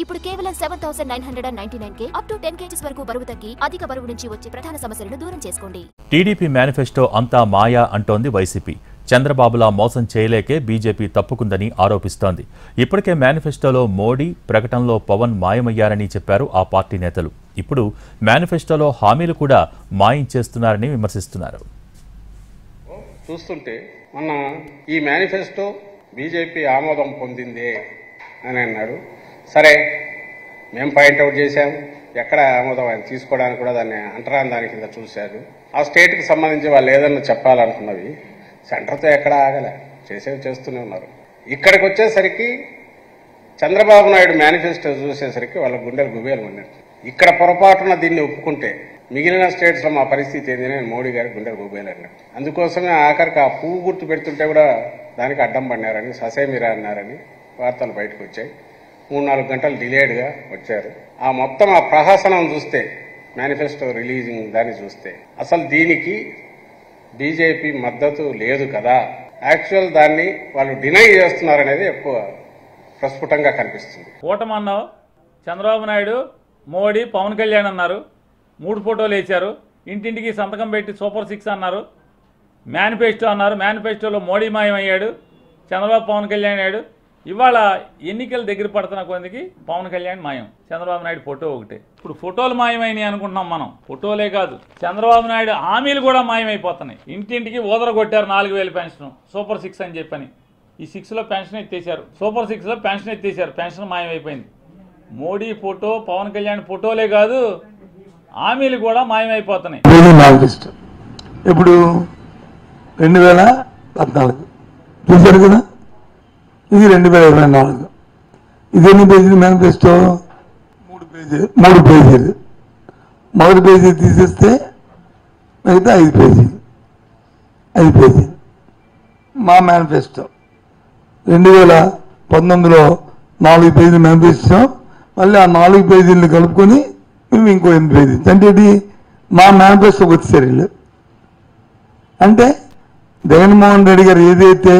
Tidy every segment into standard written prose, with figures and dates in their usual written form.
ఇప్పుడు కేవలం 7,999కే up to 10 kgs వరకు బరువు తగ్గి అధిక బరువు నుంచి వచ్చే ప్రధాన సమస్యలను దూరం చేసుకోండి. టీడీపీ మేనిఫెస్టో అంతా మాయా అంటోంది వైసీపీ. చంద్రబాబులా మోసం చేయలేకే బీజేపీ తప్పుకుందని ఆరోపిస్తోంది. ఇప్పటికే మేనిఫెస్టోలో మోడీ, ప్రకటనలో పవన్ మాయమయ్యారని చెప్పారు ఆ పార్టీ నేతలు. ఇప్పుడు మేనిఫెస్టోలో హామీలు కూడా మాయించేస్తున్నారని విమర్శిస్తున్నారు. చూస్తుంటే మొన్న ఈ మేనిఫెస్టో బీజేపీ ఆమోదం పొందిందే అని అన్నాడు. సరే, మేము పాయింట్అవుట్ చేశాం, ఎక్కడ ఆమోదం ఆయన తీసుకోవడానికి కూడా దాన్ని అంటరాని దాని కింద చూశారు. ఆ స్టేట్కి సంబంధించి వాళ్ళు ఏదన్నా చెప్పాలనుకున్నవి సెంటర్తో ఎక్కడ ఆగలే, చేసేవి చేస్తూనే ఉన్నారు. ఇక్కడికి వచ్చేసరికి చంద్రబాబు నాయుడు మేనిఫెస్టో చూసేసరికి వాళ్ళ గుండెలు గుబేలు ఉన్నారు. ఇక్కడ పొరపాటున దీన్ని ఒప్పుకుంటే మిగిలిన స్టేట్స్లో మా పరిస్థితి ఏందని మోడీ గారి గుండెలు గుబేలు అన్నారు. అందుకోసమే ఆఖరికి ఆ పువ్వు గుర్తు పెడుతుంటే కూడా దానికి అడ్డం పడినారని, ససేమిరా అన్నారని వార్తలు బయటకు వచ్చాయి. 3-4 గంటలు డిలేడ్గా వచ్చారు. ఆ మొత్తం ఆ ప్రహసనం చూస్తే, మేనిఫెస్టో రిలీజింగ్ దాన్ని చూస్తే అసలు దీనికి బీజేపీ మద్దతు లేదు కదా, యాక్చువల్ దాన్ని వాళ్ళు డినై చేస్తున్నారనేది ఎక్కువ ప్రస్ఫుటంగా కనిపిస్తుంది. కూటమి అన్నావు, చంద్రబాబు నాయుడు, మోడీ, పవన్ కళ్యాణ్ అన్నారు, 3 ఫోటోలు వేశారు, ఇంటింటికి సంతకం పెట్టి సూపర్ 6 అన్నారు, మేనిఫెస్టో అన్నారు, మేనిఫెస్టోలో మోడీ మాయమయ్యాడు, చంద్రబాబు పవన్ కళ్యాణ్ అయ్యాడు. ఇవాళ ఎన్నికలు దగ్గర పడుతున్న కొందికి పవన్ కళ్యాణ్ మాయం, చంద్రబాబు నాయుడు ఫోటో ఒకటే. ఇప్పుడు ఫోటోలు మాయమైనాయి అనుకుంటున్నాం మనం, ఫోటోలే కాదు చంద్రబాబు నాయుడు హామీలు కూడా మాయమైపోతున్నాయి. ఇంటింటికి ఊదర కొట్టారు 4,000 పెన్షన్, సూపర్ 6 అని చెప్పని. ఈ 6లో పెన్షన్ ఎత్తేసారు, సూపర్ 6లో పెన్షన్ ఎత్తేసారు, పెన్షన్ మాయమైపోయింది. మోడీ ఫోటో, పవన్ కళ్యాణ్ ఫోటోలే కాదు హామీలు కూడా మాయమైపోతున్నాయి. ఇప్పుడు 2014 చూశారు కదా, ఇది 2024. ఇది ఎన్ని పేజీలు మేనిఫెస్టో? 3 పేజీలు. మొదటి పేజీ తీసేస్తే మిగతా 5 పేజీలు. మా మేనిఫెస్టో 2019లో 4 పేజీలు మేనిఫెస్టో, మళ్ళీ ఆ 4 పేజీలను కలుపుకొని మేము ఇంకో 8 పేజీలు అంటే మా మేనిఫెస్టోకి వచ్చేసరి అంటే జగన్మోహన్ రెడ్డి గారు ఏదైతే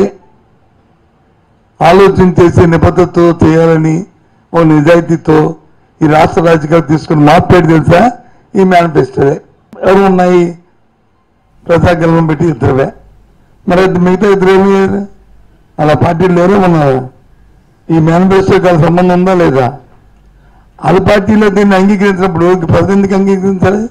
ఆలోచన చేసే నిబద్ధతతో చేయాలని ఓ నిజాయితీతో ఈ రాష్ట్ర రాజకీయాలు తీసుకుని మార్పేట తెలుసా ఈ మేనిఫెస్టోలే. ఎవరు ఉన్నాయి? ప్రజాగలం పెట్టి 2. మరి మిగతా 2 ఏమి అలా పార్టీలు లేరు ఉన్నారు. ఈ మేనిఫెస్టోకి సంబంధం ఉందా లేదా? వాళ్ళ పార్టీలో దీన్ని అంగీకరించినప్పుడు ప్రజలు ఎందుకు అంగీకరించాలి?